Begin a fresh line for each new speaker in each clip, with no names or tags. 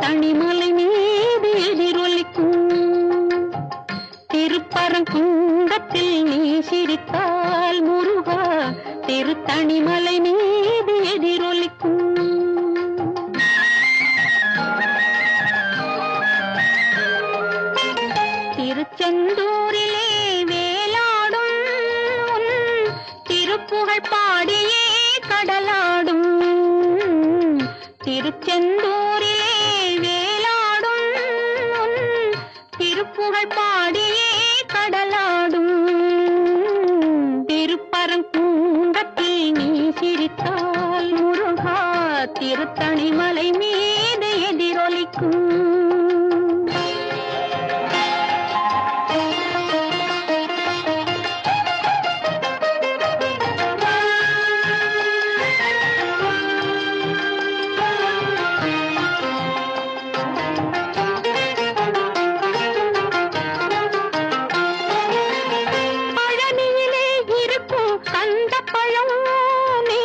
திருத்தணிமலை மீது எதிரொலிக்கும். திருப்பரங்குன்றத்தில் நீ சிரித்தால் முருகா திருத்தணிமலை மீது எதிரொலிக்கும். திருச்செந்தூரிலே வேலாடும் உன் திருப்புகழ் பாடியே கடலாடும். திருச்செந்தூரிலே வேலாடும் உன் திருப்புகழ் பாடியே கடலாடும். திருப்பரங்குன்றத்தில் நீ சிரித்தால் முருகா திருத்தணிமலை மீது எதிரொலிக்கும். பழனியிலே இருக்கும் கந்த பழம் நீ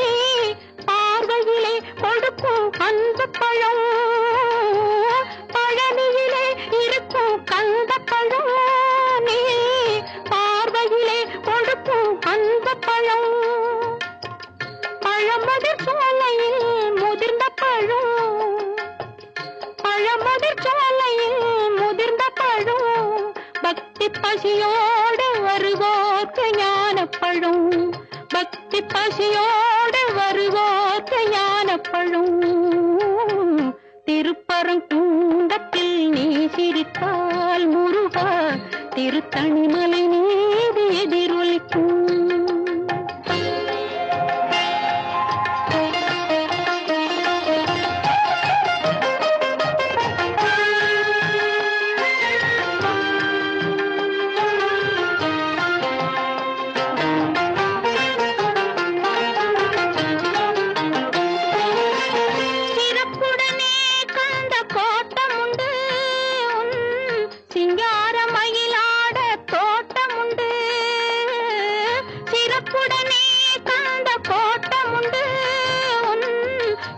பார்வையிலே கொடுக்கும் அந்த பழம். பழமுதிர் சோலையில் முதிர்ந்த பழம். பழமுதிர் சோலையில் முதிர்ந்த பழம். பக்தி பசியோடு வருவோர்க்கு ஞான பழம். பக்தி பசியோடு வருவோர்க்கு ஞான பழம். திருப்பரங்குன்றத்தில் நீ சிரித்தால் முருகா திருத்தணிமலை மீது எதிரொலிக்கும்.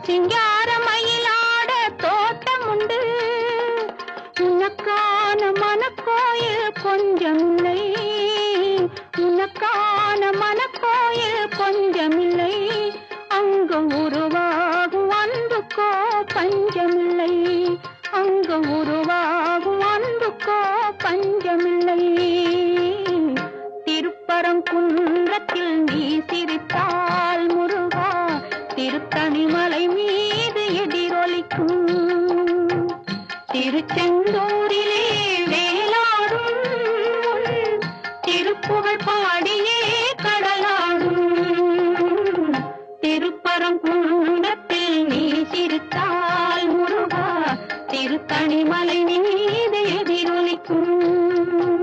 சிங்கார மயிலாட தோட்டமுண்டு. உனக்கான மனக்கோயில் கொஞ்சமில்லை. உனக்கான மனக்கோயில் கொஞ்சமில்லை. அங்கு உருவாகும் அன்புக்கோ பஞ்சமில்லை. அங்கு உருவாகும் அன்புக்கோ பஞ்சமில்லை. திருப்பரங்குன்றத்தில் நீ சிரித்தால் முருகா திருத்தணிமலை மீது எதிரொலிக்கும். திருச்செந்தூரிலே